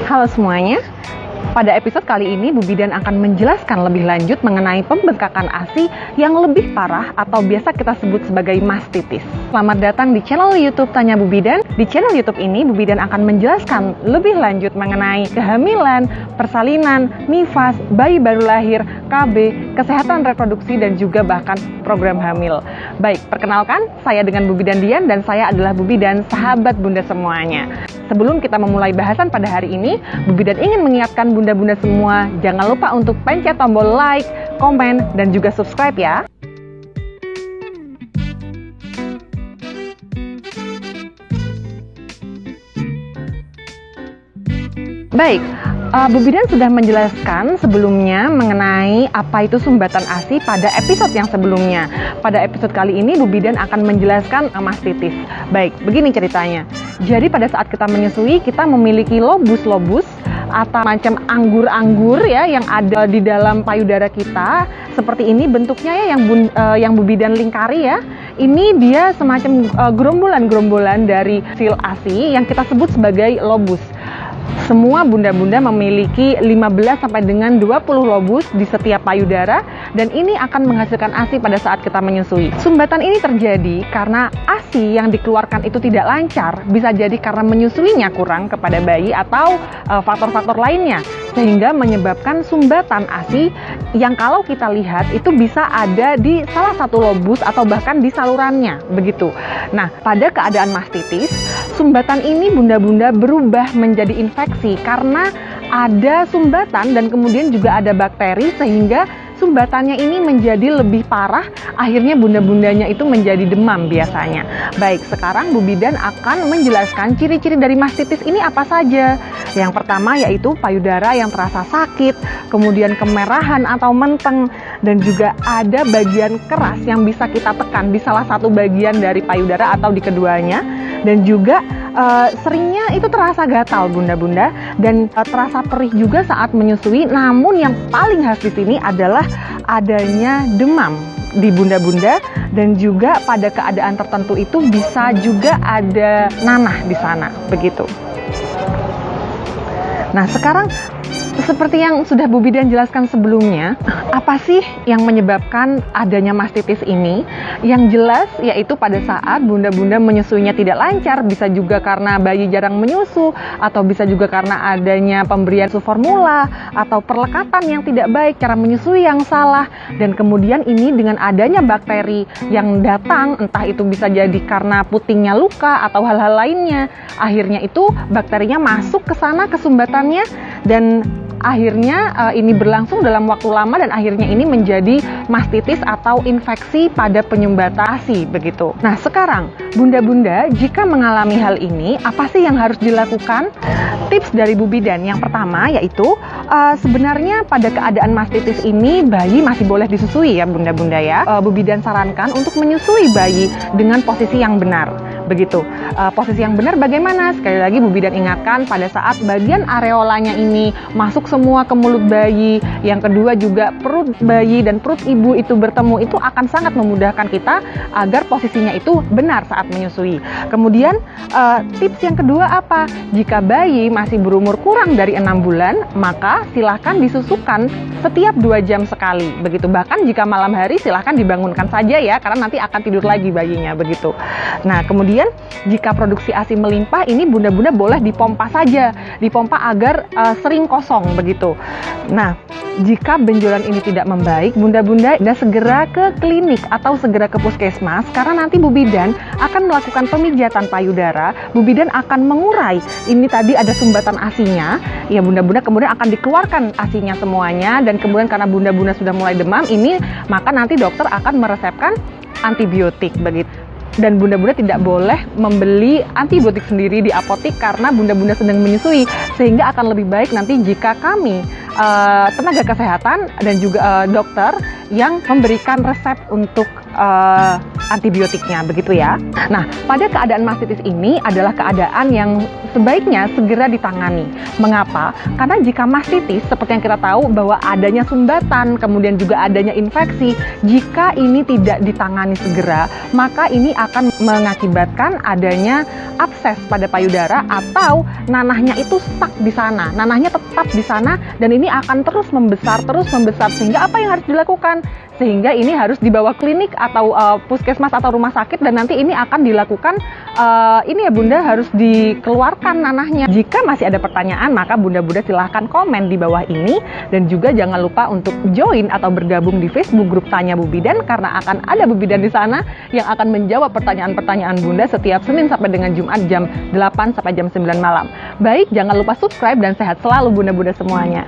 Halo semuanya, pada episode kali ini Bu Bidan akan menjelaskan lebih lanjut mengenai pembengkakan ASI yang lebih parah atau biasa kita sebut sebagai mastitis. Selamat datang di channel YouTube Tanya Bu Bidan. Di channel YouTube ini Bu Bidan akan menjelaskan lebih lanjut mengenai kehamilan, persalinan, nifas, bayi baru lahir, KB, kesehatan reproduksi dan juga bahkan program hamil. Baik, perkenalkan saya dengan Bu Bidan Dian dan saya adalah Bu Bidan, sahabat Bunda semuanya. Sebelum kita memulai bahasan pada hari ini, Bu Bidan ingin mengingatkan bunda-bunda semua, jangan lupa untuk pencet tombol like, komen, dan juga subscribe ya. Baik, Bu Bidan sudah menjelaskan sebelumnya mengenai apa itu sumbatan ASI pada episode yang sebelumnya. Pada episode kali ini Bu Bidan akan menjelaskan mastitis. Baik, begini ceritanya. Jadi pada saat kita menyusui, kita memiliki lobus-lobus atau macam anggur-anggur ya yang ada di dalam payudara kita. Seperti ini bentuknya ya yang Bu Bidan lingkari ya. Ini dia semacam gerombolan-gerombolan dari sil ASI yang kita sebut sebagai lobus. Semua bunda-bunda memiliki 15 sampai dengan 20 lobus di setiap payudara dan ini akan menghasilkan ASI pada saat kita menyusui. Sumbatan ini terjadi karena ASI yang dikeluarkan itu tidak lancar, bisa jadi karena menyusuinya kurang kepada bayi atau faktor-faktor lainnya sehingga menyebabkan sumbatan ASI yang kalau kita lihat itu bisa ada di salah satu lobus atau bahkan di salurannya begitu. Nah, pada keadaan mastitis, sumbatan ini bunda-bunda berubah menjadi infeksi karena ada sumbatan dan kemudian juga ada bakteri sehingga sumbatannya ini menjadi lebih parah, akhirnya bunda-bundanya itu menjadi demam biasanya. Baik, sekarang Bu Bidan akan menjelaskan ciri-ciri dari mastitis ini apa saja. Yang pertama yaitu payudara yang terasa sakit, kemudian kemerahan atau menteng, dan juga ada bagian keras yang bisa kita tekan di salah satu bagian dari payudara atau di keduanya, dan juga seringnya itu terasa gatal bunda-bunda dan terasa perih juga saat menyusui. Namun yang paling khas di sini adalah adanya demam di bunda-bunda dan juga pada keadaan tertentu itu bisa juga ada nanah di sana begitu. Nah, sekarang seperti yang sudah Bu Bidan jelaskan sebelumnya, apa sih yang menyebabkan adanya mastitis ini? Yang jelas yaitu pada saat bunda-bunda menyusuinya tidak lancar, bisa juga karena bayi jarang menyusu, atau bisa juga karena adanya pemberian susu formula, atau perlekatan yang tidak baik, cara menyusui yang salah, dan kemudian ini dengan adanya bakteri yang datang, entah itu bisa jadi karena putingnya luka atau hal-hal lainnya, akhirnya itu bakterinya masuk ke sana, ke sumbatannya, dan akhirnya ini berlangsung dalam waktu lama dan akhirnya ini menjadi mastitis atau infeksi pada penyumbatan ASI begitu. Nah, sekarang bunda-bunda jika mengalami hal ini, apa sih yang harus dilakukan? Tips dari Bu Bidan yang pertama yaitu sebenarnya pada keadaan mastitis ini bayi masih boleh disusui ya bunda-bunda ya. Bu Bidan sarankan untuk menyusui bayi dengan posisi yang benar. Begitu. Posisi yang benar bagaimana? Sekali lagi Bu Bidan ingatkan pada saat bagian areolanya ini masuk semua ke mulut bayi, yang kedua juga perut bayi dan perut ibu itu bertemu, itu akan sangat memudahkan kita agar posisinya itu benar saat menyusui. Kemudian tips yang kedua apa? Jika bayi masih berumur kurang dari 6 bulan, maka silahkan disusukan setiap 2 jam sekali. Begitu. Bahkan jika malam hari silahkan dibangunkan saja ya, karena nanti akan tidur lagi bayinya begitu. Nah, kemudian jika produksi ASI melimpah, ini bunda-bunda boleh dipompa saja, dipompa agar sering kosong begitu. Nah, jika benjolan ini tidak membaik, bunda-bunda segera ke klinik atau segera ke puskesmas karena nanti Bu Bidan akan melakukan pemijatan payudara. Bu Bidan akan mengurai ini tadi ada sumbatan ASI-nya, ya bunda-bunda kemudian akan dikeluarkan ASI-nya semuanya dan kemudian karena bunda-bunda sudah mulai demam ini, maka nanti dokter akan meresepkan antibiotik begitu. Dan bunda-bunda tidak boleh membeli antibiotik sendiri di apotik karena bunda-bunda sedang menyusui, sehingga akan lebih baik nanti jika kami tenaga kesehatan dan juga dokter yang memberikan resep untuk antibiotiknya, begitu ya. Nah, pada keadaan mastitis ini adalah keadaan yang sebaiknya segera ditangani. Mengapa? Karena jika mastitis, seperti yang kita tahu bahwa adanya sumbatan, kemudian juga adanya infeksi, jika ini tidak ditangani segera, maka ini akan mengakibatkan adanya abses pada payudara atau nanahnya itu stuck di sana. Nanahnya tetap di sana dan ini akan terus membesar sehingga apa yang harus dilakukan? Sehingga ini harus dibawa klinik atau puskesmas atau rumah sakit dan nanti ini akan dilakukan ini ya Bunda, harus dikeluarkan nanahnya. Jika masih ada pertanyaan, maka Bunda-Bunda silahkan komen di bawah ini dan juga jangan lupa untuk join atau bergabung di Facebook grup Tanya Bu Bidan karena akan ada Bu Bidan di sana yang akan menjawab pertanyaan-pertanyaan Bunda setiap Senin sampai dengan Jumat jam 8 sampai jam 9 malam. Baik, jangan lupa subscribe dan sehat selalu Bunda-Bunda semuanya.